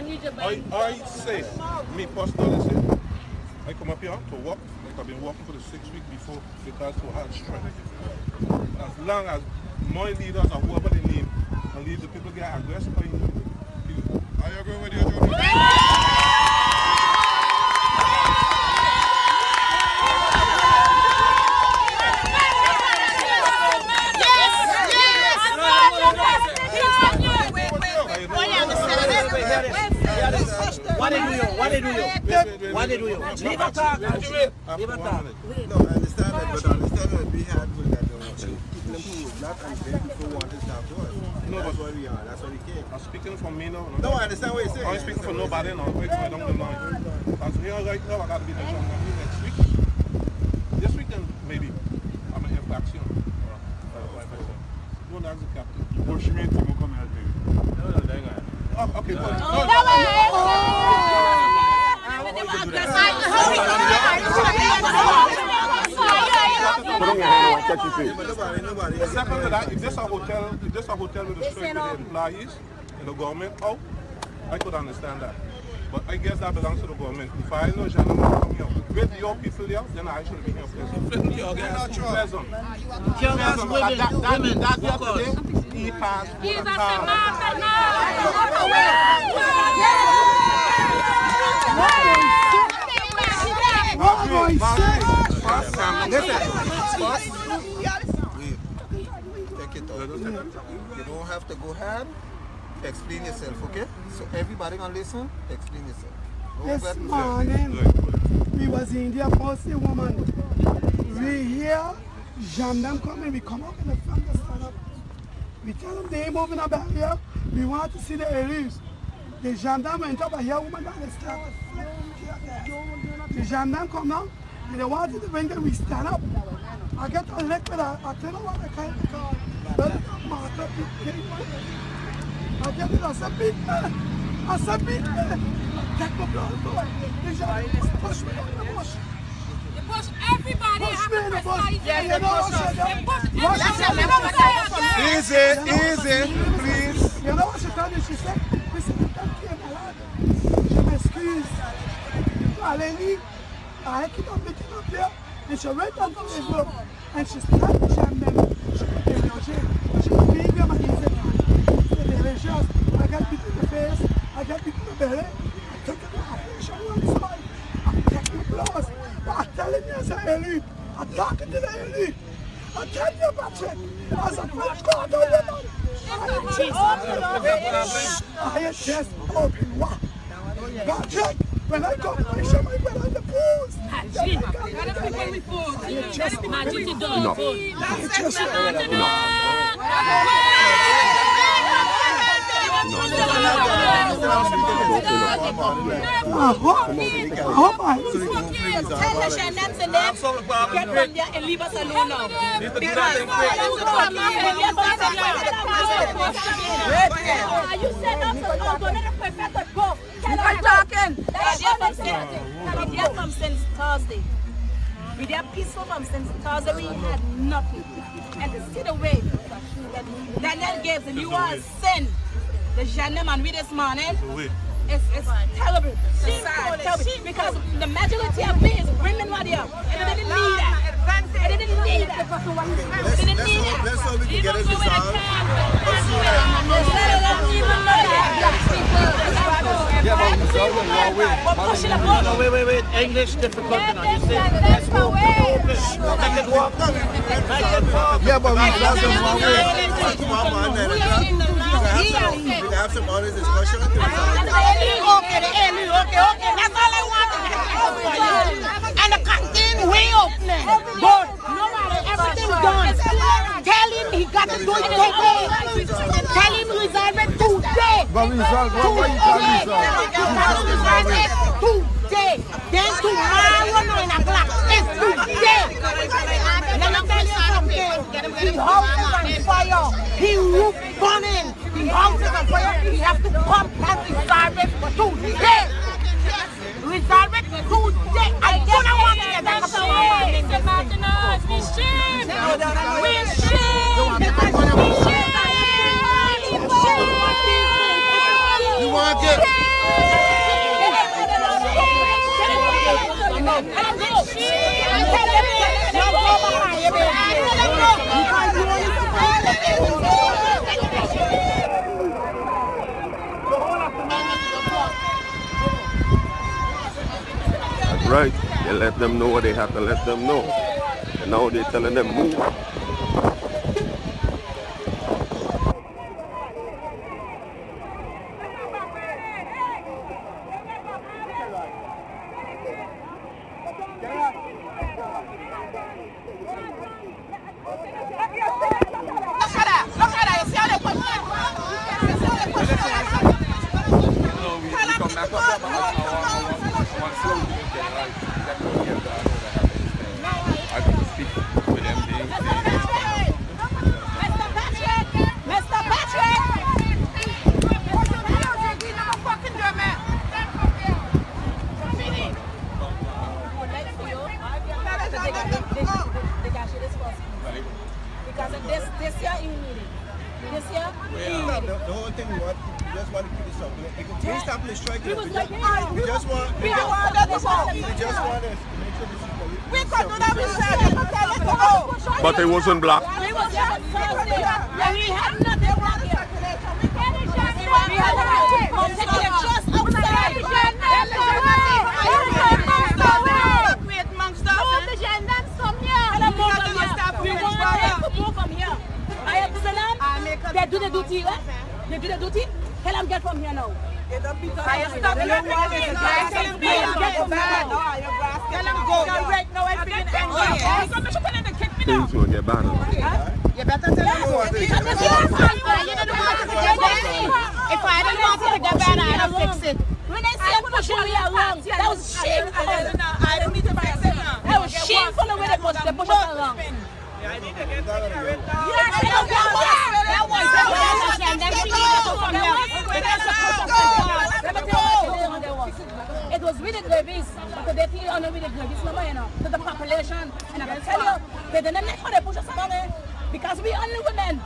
I say, me personally say, I come up here to work. Like I've been working for the 6 weeks before because to have strength. As long as my leaders or whoever they name and leave the people get aggressive, I agree with you, Joe. What they do you? Leave a talk. No, I understand that, but I understand that we had people that people who would not and then people want to talk to us. No, that's why we are. That's why we came. I'm speaking for me now. No, I understand what you're saying. I'm speaking for nobody now. Wait down the line. Because here right now, I got to be there next week. This weekend, maybe. I'm going to have back soon. Don't ask the captain. What she mean to come help you? Oh, okay, good. Second to that, if this a hotel with a straight with the employees and the government out, I could understand that. But I guess that belongs to the government. If I know gentlemen come here with your people there, then I should be here present. Present. Women. That he passed. He's a Take it out. You don't have to go ham. Explain yourself, okay? So everybody gonna listen. Explain yourself. This morning, we was in India posting woman. We hear gendarme coming. We come up in the front to stand up. We tell them they ain't moving a barrier. We want to see the areas. The gendarme went up and hear woman down the start. The gendarme come down and they wanted to bring them. We stand up. I get a lick with her. I tell them what I can't call. But I get it. I said, beat me. Take my blood away. The gendarme push me in the bush. Push everybody. Push me in the bush. Easy, please. You know what she told me? She said, listen, I can't keep my lad. Je m'excuse. Allez, I keep on meeting up here. And she went on to Facebook. And she started to jam them. She could take your shit. She could be them and easy. It's delicious. I got beat in the face. I got beat in the belly. I took it off. She one side. I'm taking the blows. But I'm telling you as an elite. I'm talking to the elite. I tell you about it. As a French God over there. I am just open. What? God check. When I come, I show my brother the pools. Tell the gendarmes to get from there and leave us alone now. You said us to go to the prefect go. I'm talking. We there from since Thursday. We there peaceful from since Thursday. We had nothing. And to see the way that Daniel gives and you are sin. The gentleman with this morning, it's terrible. Terrible. Because the majority of me is women were there. And they didn't need that. They didn't need that. They didn't need that. Let's hope we can get it resolved. Wait. English difficult enough. You say, let's go. Make it walk. Yeah, but we have some one way. We can have some honest discussion. Okay. That's all I want. And the canteen way opening. But everything's done. Tell him he got to do it today. Tell him resolve it today. But resolve, what you can resolve? Today. Then tomorrow 9 o'clock. It's today. Let me tell you something. The house is on fire. The roof burning. The house is on fire. He has to come and resolve it today. Resolve it today. I don't want to get that. You want to get That's right. They let them know what they have to let them know. And now they're telling them move. But it wasn't black. We was here on Thursday. Yeah, we had nothing black here. We had just outside. Move the genders from here. We want them to move from here. I have to they do the duty, right? They do the duty. Tell them get from here now. I stop you. Tell them go. Right now, everything ends. Things will get better. You better tell them go. If I don't want it to get better, I don't fix it. When they say pushing me along, that was shameful. I don't need to fix it now. That was shameful the way they push us along. I need to get that it was really gravies, because they feel on with the gravies number, you know, to the population. And I can tell you, they didn't make how they push us along, because we only women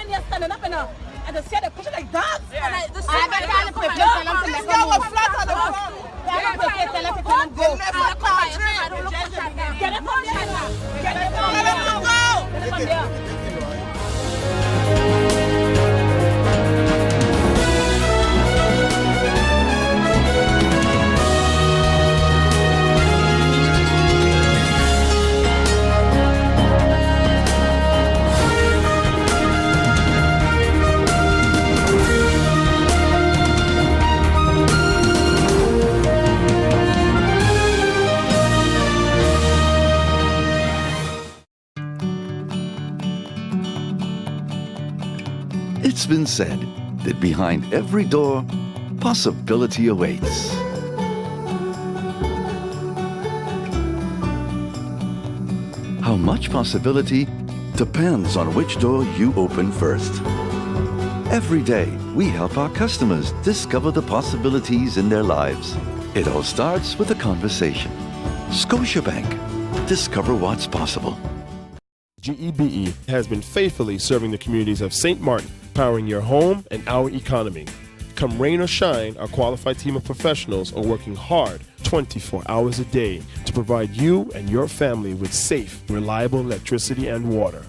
here standing up, you know, and they say they push it like dogs. Yeah. And this I got to put tell them to let them go. Flat on the front. Tell them to go. Get it from there. Get it from there. Get it from there. It's been said that behind every door, possibility awaits. How much possibility depends on which door you open first. Every day, we help our customers discover the possibilities in their lives. It all starts with a conversation. Scotiabank. Discover what's possible. GEBE has been faithfully serving the communities of St. Martin, powering your home and our economy. Come rain or shine, our qualified team of professionals are working hard 24 hours a day to provide you and your family with safe, reliable electricity and water.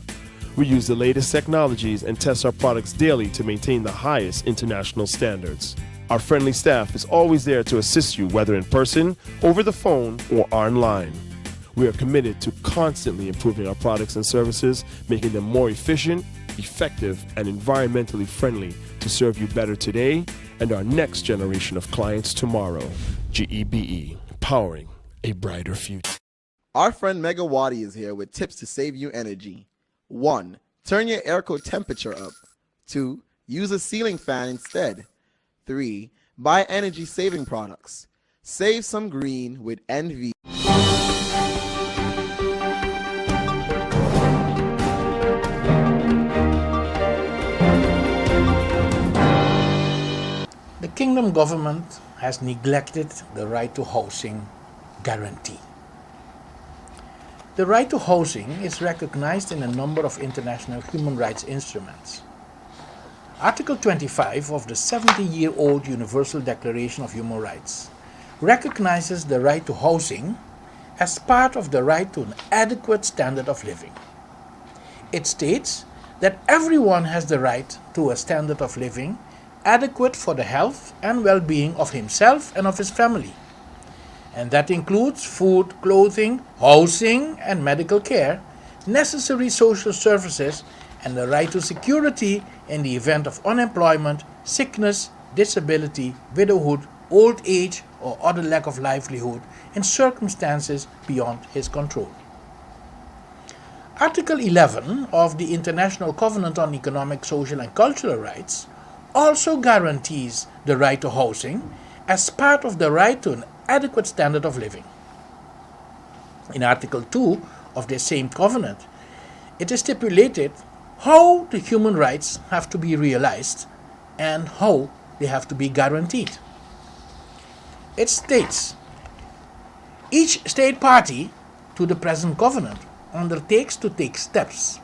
We use the latest technologies and test our products daily to maintain the highest international standards. Our friendly staff is always there to assist you, whether in person, over the phone, or online. We are committed to constantly improving our products and services, making them more efficient, effective, and environmentally friendly to serve you better today and our next generation of clients tomorrow. GEBE, powering a brighter future. Our friend Mega Wadi is here with tips to save you energy. 1. Turn your airco temperature up. 2. Use a ceiling fan instead. 3. Buy energy-saving products. Save some green with NV. The Kingdom government has neglected the right to housing guarantee. The right to housing is recognized in a number of international human rights instruments. Article 25 of the 70-year-old Universal Declaration of Human Rights recognizes the right to housing as part of the right to an adequate standard of living. it states that everyone has the right to a standard of living adequate for the health and well-being of himself and of his family. And that includes food, clothing, housing, and medical care, necessary social services, and the right to security in the event of unemployment, sickness, disability, widowhood, old age, or other lack of livelihood in circumstances beyond his control. Article 11 of the International Covenant on Economic, Social, and Cultural Rights also guarantees the right to housing as part of the right to an adequate standard of living. In Article 2 of the same covenant, it is stipulated how the human rights have to be realized and how they have to be guaranteed. It states, each state party to the present covenant undertakes to take steps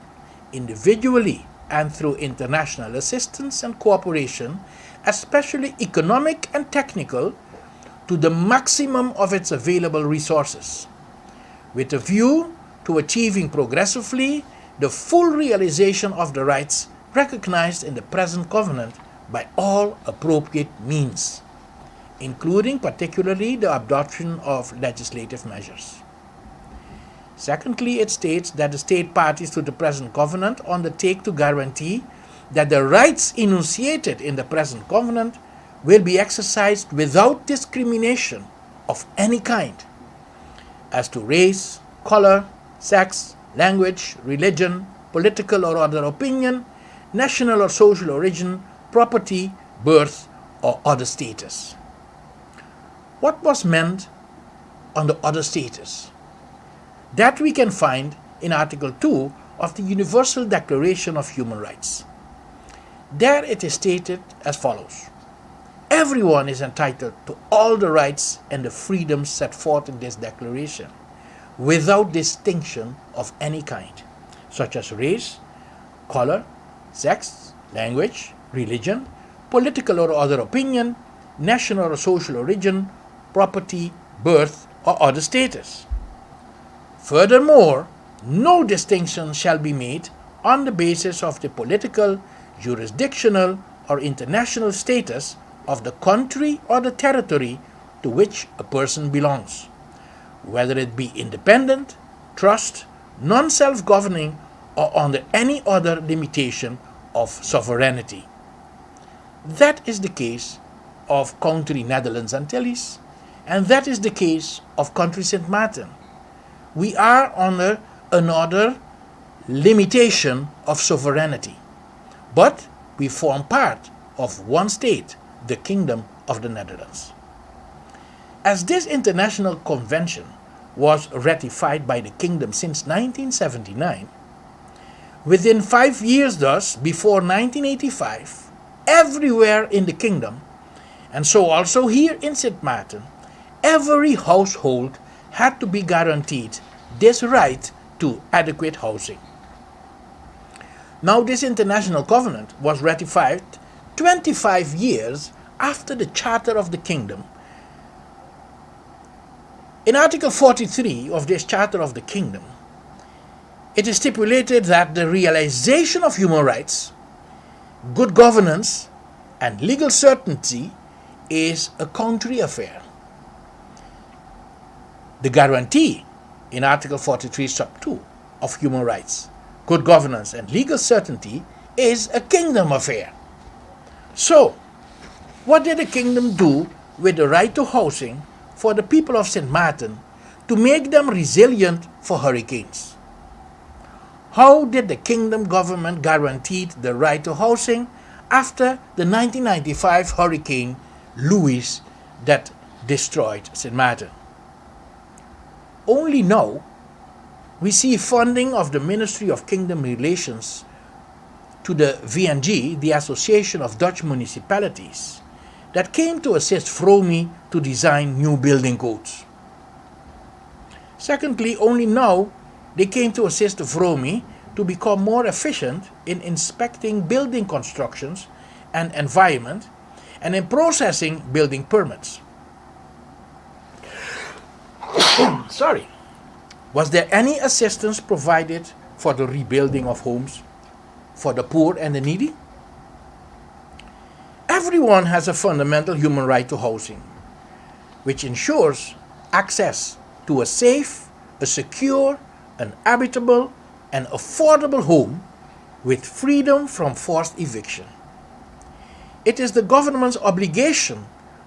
individually and through international assistance and cooperation, especially economic and technical, to the maximum of its available resources, with a view to achieving progressively the full realization of the rights recognized in the present covenant by all appropriate means, including particularly the adoption of legislative measures. Secondly, it states that the state parties to the present covenant undertake to guarantee that the rights enunciated in the present covenant will be exercised without discrimination of any kind as to race, color, sex, language, religion, political or other opinion, national or social origin, property, birth, or other status. What was meant under other status? That we can find in Article 2 of the Universal Declaration of Human Rights. There it is stated as follows: everyone is entitled to all the rights and the freedoms set forth in this declaration, without distinction of any kind, such as race, color, sex, language, religion, political or other opinion, national or social origin, property, birth, or other status. Furthermore, no distinction shall be made on the basis of the political, jurisdictional, or international status of the country or the territory to which a person belongs, whether it be independent, trust, non-self-governing, or under any other limitation of sovereignty. That is the case of country Netherlands Antilles, and that is the case of country Sint Maarten. We are under another limitation of sovereignty, but we form part of one state, the Kingdom of the Netherlands. As this international convention was ratified by the Kingdom since 1979, within 5 years thus, before 1985, everywhere in the Kingdom, and so also here in Sint Maarten, every household had to be guaranteed this right to adequate housing. Now, this international covenant was ratified 25 years after the Charter of the Kingdom. In Article 43 of this Charter of the Kingdom, it is stipulated that the realization of human rights, good governance, and legal certainty is a country affair. The guarantee in Article 43 sub 2 of human rights, good governance, and legal certainty is a kingdom affair. So, what did the kingdom do with the right to housing for the people of Sint Maarten to make them resilient for hurricanes? How did the kingdom government guarantee the right to housing after the 1995 Hurricane Louis that destroyed Sint Maarten? Only now we see funding of the Ministry of Kingdom Relations to the VNG, the Association of Dutch Municipalities, that came to assist Vromi to design new building codes. Secondly, only now they came to assist Vromi to become more efficient in inspecting building constructions and environment and in processing building permits. Sorry. Was there any assistance provided for the rebuilding of homes for the poor and the needy? Everyone has a fundamental human right to housing, which ensures access to a safe, a secure, an habitable, and affordable home with freedom from forced eviction. It is the government's obligation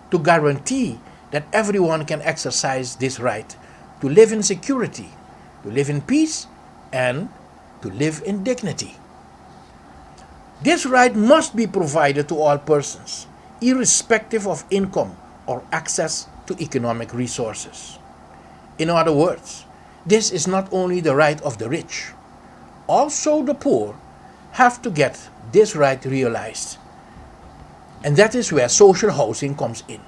to guarantee that everyone can exercise this right to live in security, to live in peace, and to live in dignity. This right must be provided to all persons, irrespective of income or access to economic resources. In other words, this is not only the right of the rich, also the poor have to get this right realized. And that is where social housing comes in.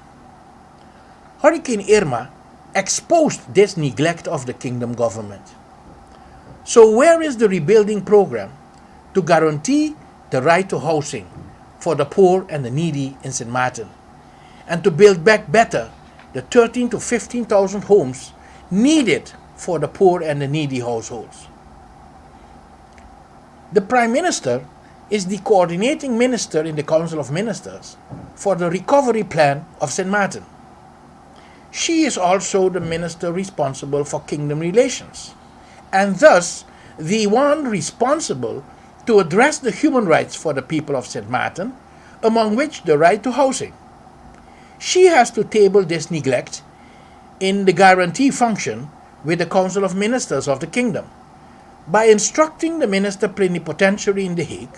Hurricane Irma exposed this neglect of the kingdom government. So where is the rebuilding program to guarantee the right to housing for the poor and the needy in St. Martin, and to build back better the 13,000 to 15,000 homes needed for the poor and the needy households? The Prime Minister is the coordinating minister in the Council of Ministers for the recovery plan of St. Martin. She is also the minister responsible for kingdom relations, and thus the one responsible to address the human rights for the people of St. Martin, among which the right to housing. She has to table this neglect in the guarantee function with the Council of Ministers of the Kingdom by instructing the Minister Plenipotentiary in The Hague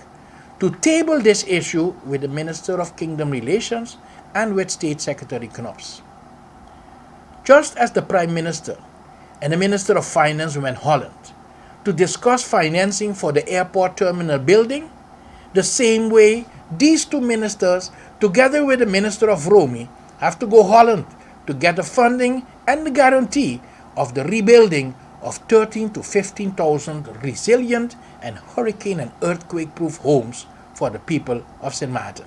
to table this issue with the Minister of Kingdom Relations and with State Secretary Knops. Just as the Prime Minister and the Minister of Finance went Holland to discuss financing for the airport terminal building, the same way these two ministers, together with the Minister of Rome, have to go Holland to get the funding and the guarantee of the rebuilding of 13,000 to 15,000 resilient and hurricane and earthquake-proof homes for the people of St. Martin.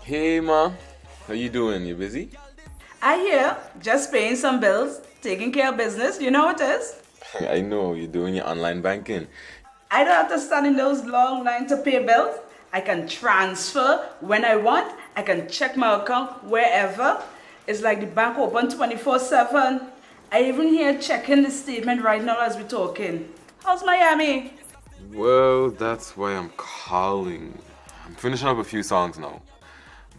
Hey ma, how you doing? You busy? I hear, just paying some bills, taking care of business, you know what it is? I know, you're doing your online banking. I don't have to stand in those long lines to pay bills. I can transfer when I want. I can check my account wherever. It's like the bank open 24/7. I even here checking the statement right now as we're talking. How's Miami? Well, that's why I'm calling. I'm finishing up a few songs now,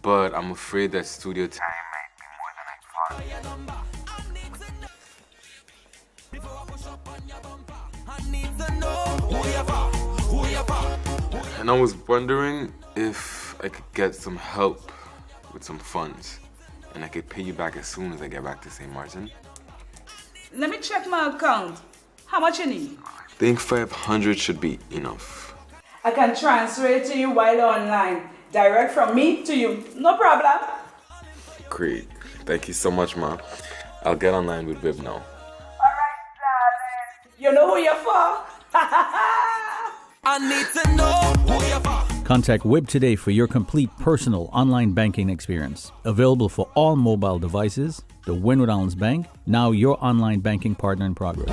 but I'm afraid that studio time might be more than I thought. And I was wondering if I could get some help with some funds, and I could pay you back as soon as I get back to St. Martin. Let me check my account. How much you need? I think 500 should be enough. I can transfer it to you while online. Direct from me to you. No problem. Great. Thank you so much, Ma. I'll get online with Viv now. Alright, darling. You know who you're for? I need to know who you're for. Contact WIB today for your complete personal online banking experience. Available for all mobile devices, the Wynwood Islands Bank, now your online banking partner in progress.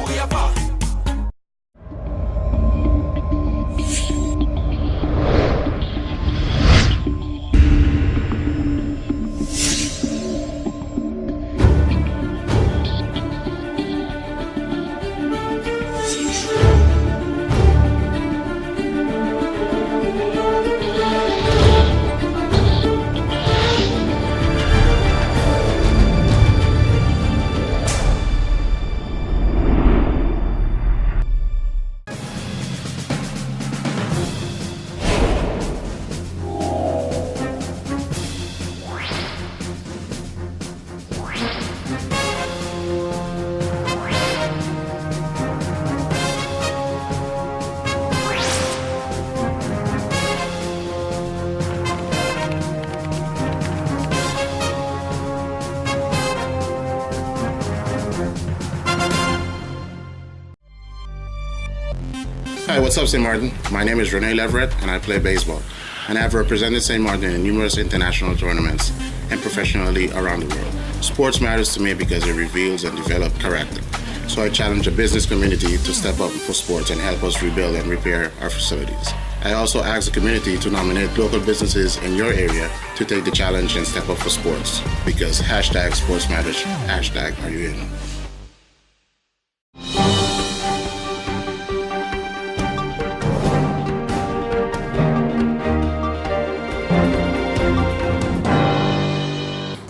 Hi, what's up, St. Martin? My name is Rene Leverett, and I play baseball. And I have represented St. Martin in numerous international tournaments and professionally around the world. Sports matters to me because it reveals and develops character. So I challenge the business community to step up for sports and help us rebuild and repair our facilities. I also ask the community to nominate local businesses in your area to take the challenge and step up for sports. Because hashtag sports matters, hashtag are you in?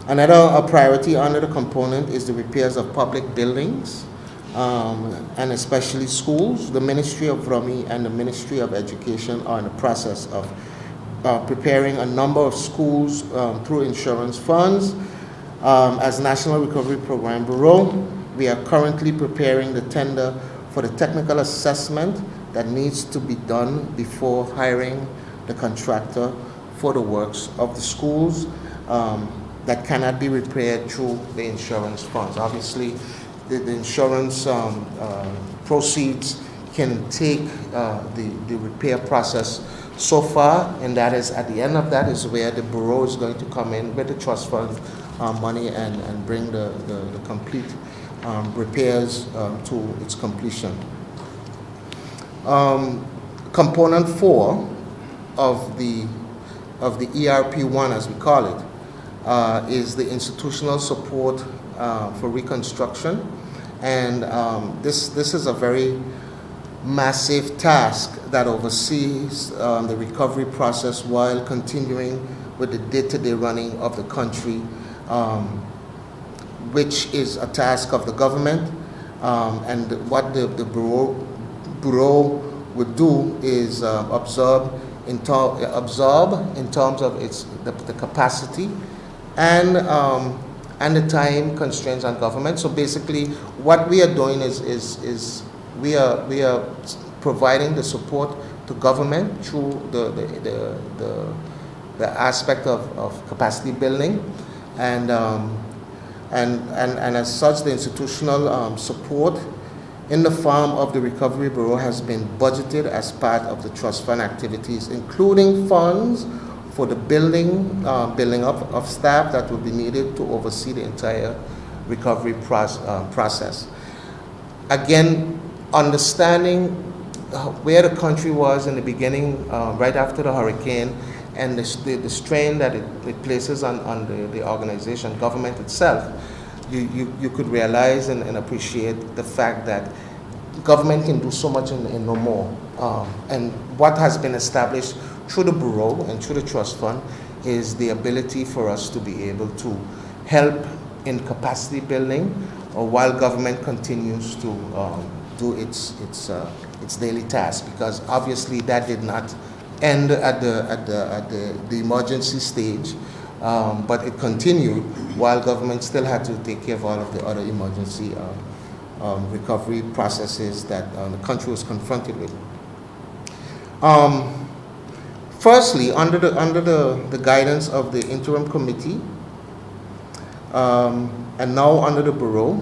Another priority under the component is the repairs of public buildings, and especially schools. The Ministry of Rummy and the Ministry of Education are in the process of preparing a number of schools through insurance funds. As National Recovery Program Bureau, we are currently preparing the tender for the technical assessment that needs to be done before hiring the contractor for the works of the schools. That cannot be repaired through the insurance funds. Obviously, the insurance proceeds can take the repair process so far, and that is at the end of that is where the Bureau is going to come in with the trust fund money and bring the complete repairs to its completion. Component 4 of the ERP1, as we call it, is the institutional support for reconstruction, and this is a very massive task that oversees the recovery process while continuing with the day-to-day running of the country, which is a task of the government, and what the Bureau would do is absorb in terms of the capacity and the time constraints on government. So basically, what we are doing is we are providing the support to government through the aspect of capacity building, and as such, the institutional support in the form of the Recovery Bureau has been budgeted as part of the trust fund activities, including funds for the building of staff that will be needed to oversee the entire recovery process. Again, understanding where the country was in the beginning, right after the hurricane, and the strain that it places on the organization, government itself, you could realize and appreciate the fact that government can do so much and no more. And what has been established through the Bureau and through the Trust Fund is the ability for us to be able to help in capacity building while government continues to do its daily task, because obviously that did not end at the emergency stage, but it continued while government still had to take care of all of the other emergency recovery processes that the country was confronted with. Firstly, under the guidance of the interim committee, and now under the Bureau,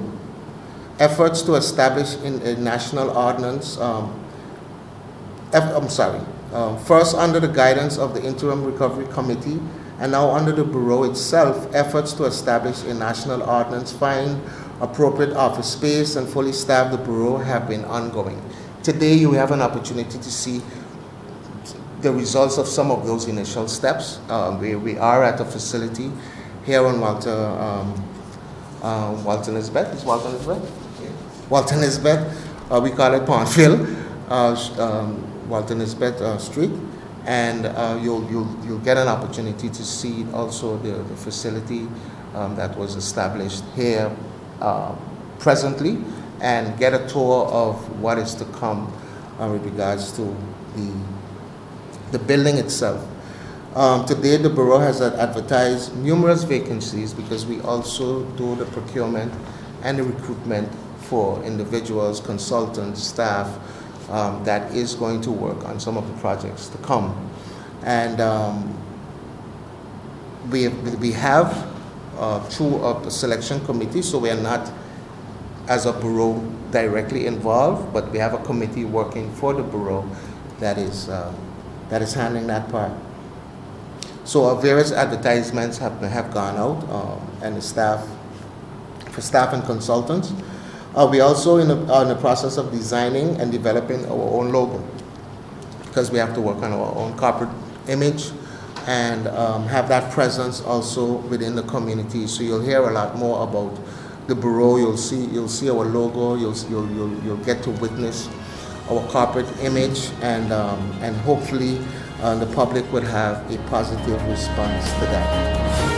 efforts to establish a national ordinance. First, under the guidance of the interim recovery committee, and now under the Bureau itself, efforts to establish a national ordinance, find appropriate office space, and fully staff the Bureau have been ongoing. Today, you have an opportunity to see the results of some of those initial steps. We are at a facility here on Walton Nisbet. Is Walton Nisbet? Walton Nisbet. We call it Pondville, Walton Nisbet Street, and you'll get an opportunity to see also the facility that was established here presently, and get a tour of what is to come with regards to the building itself. Today, the Bureau has advertised numerous vacancies because we also do the procurement and the recruitment for individuals, consultants, staff that is going to work on some of the projects to come. And we have through a selection committee, so we are not as a bureau directly involved, but we have a committee working for the bureau that is handling that part. So various advertisements have gone out, and the staff and consultants. We also in the process of designing and developing our own logo, because we have to work on our own corporate image and have that presence also within the community. So you'll hear a lot more about the bureau. You'll see our logo. You'll get to witness our corporate image, and hopefully the public would have a positive response to that.